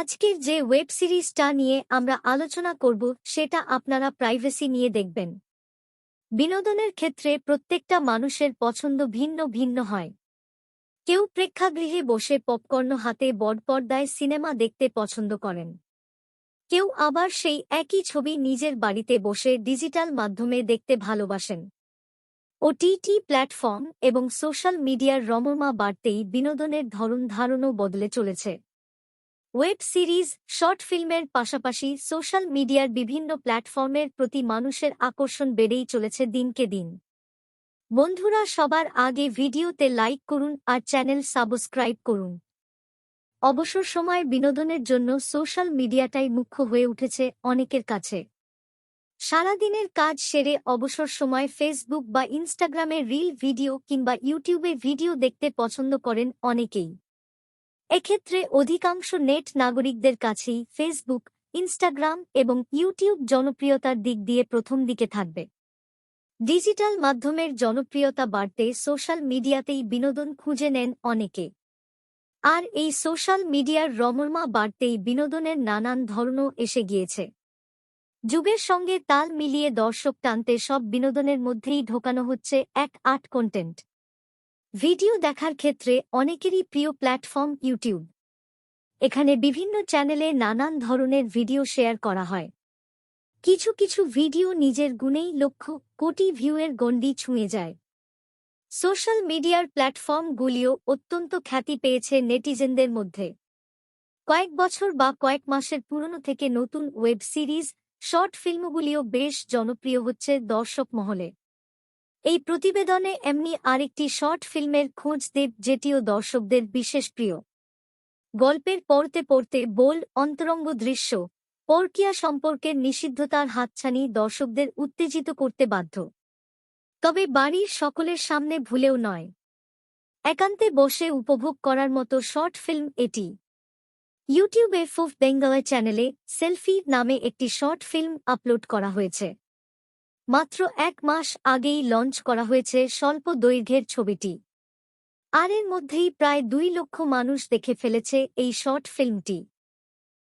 আজকের যে ওয়েব সিরিজটা নিয়ে আমরা আলোচনা করব সেটা আপনারা প্রাইভেসি নিয়ে দেখবেন। বিনোদনের ক্ষেত্রে প্রত্যেকটা মানুষের পছন্দ ভিন্ন ভিন্ন হয়। কেউ প্রেক্ষাগৃহে বসে পপকর্ন হাতে বড়পর্দায় সিনেমা দেখতে পছন্দ করেন। কেউ আবার সেই একই ছবি নিজের বাড়িতে বসে ডিজিটাল মাধ্যমে দেখতে ভালোবাসেন। ওটিটি প্ল্যাটফর্ম এবং সোশ্যাল মিডিয়ার রমরমা বাড়তেই বিনোদনের ধরন ধারণও বদলে চলেছে। ওয়েব সিরিজ, শর্ট ফিল্মের পাশাপাশি সোশ্যাল মিডিয়ার বিভিন্ন প্ল্যাটফর্মের প্রতি মানুষের আকর্ষণ বেড়েই চলেছে দিনকে দিন। বন্ধুরা, সবার আগে ভিডিওতে লাইক করুন আর চ্যানেল সাবস্ক্রাইব করুন। অবসর সময় বিনোদনের জন্য সোশ্যাল মিডিয়াটাই মুখ্য হয়ে উঠেছে অনেকের কাছে। সারাদিনের কাজ সেরে অবসর সময় ফেসবুক বা ইনস্টাগ্রামে রিল ভিডিও কিংবা ইউটিউবে ভিডিও দেখতে পছন্দ করেন অনেকেই। এক্ষেত্রে অধিকাংশ নেট নাগরিকদের কাছেই ফেসবুক, ইনস্টাগ্রাম এবং ইউটিউব জনপ্রিয়তার দিক দিয়ে প্রথম দিকে থাকবে। ডিজিটাল মাধ্যমের জনপ্রিয়তা বাড়তে সোশ্যাল মিডিয়াতেই বিনোদন খুঁজে নেন অনেকে। আর এই সোশ্যাল মিডিয়ার রমরমা বাড়তেই বিনোদনের নানান ধরনও এসে গিয়েছে। যুগের সঙ্গে তাল মিলিয়ে দর্শক টানতে সব বিনোদনের মধ্যেই ঢোকানো হচ্ছে এক আর্ট কন্টেন্ট। ভিডিও দেখার ক্ষেত্রে অনেকেরই প্রিয় প্ল্যাটফর্ম ইউটিউব। এখানে বিভিন্ন চ্যানেলে নানান ধরনের ভিডিও শেয়ার করা হয়। কিছু কিছু ভিডিও নিজের গুণেই লক্ষ কোটি ভিউয়ের গণ্ডি ছুঁয়ে যায়। সোশ্যাল মিডিয়ার প্ল্যাটফর্মগুলিও অত্যন্ত খ্যাতি পেয়েছে নেটিজেনদের মধ্যে। কয়েক বছর বা কয়েক মাসের পুরনো থেকে নতুন ওয়েব সিরিজ, শর্ট ফিল্মগুলিও বেশ জনপ্রিয় হচ্ছে দর্শক মহলে। এই প্রতিবেদনে এমনি আরেকটি শর্ট ফিল্মের খোঁজ দেব, যেটিও দর্শকদের বিশেষ প্রিয়। গল্পের পড়তে পড়তে বোল্ড অন্তরঙ্গ দৃশ্য, পরকীয়া সম্পর্কের নিষিদ্ধতার হাতছানি দর্শকদের উত্তেজিত করতে বাধ্য। তবে বাড়ির সকলের সামনে ভুলেও নয়, একান্তে বসে উপভোগ করার মতো শর্ট ফিল্ম এটি। ইউটিউবে ফুফ বেঙ্গলা চ্যানেলে সেলফি নামে একটি শর্ট ফিল্ম আপলোড করা হয়েছে। মাত্র 1 মাস আগেই লঞ্চ করা হয়েছে স্বল্প দৈর্ঘ্যের ছবিটি। আর এর মধ্যেই প্রায় 2 লক্ষ মানুষ দেখে ফেলেছে এই শর্ট ফিল্মটি।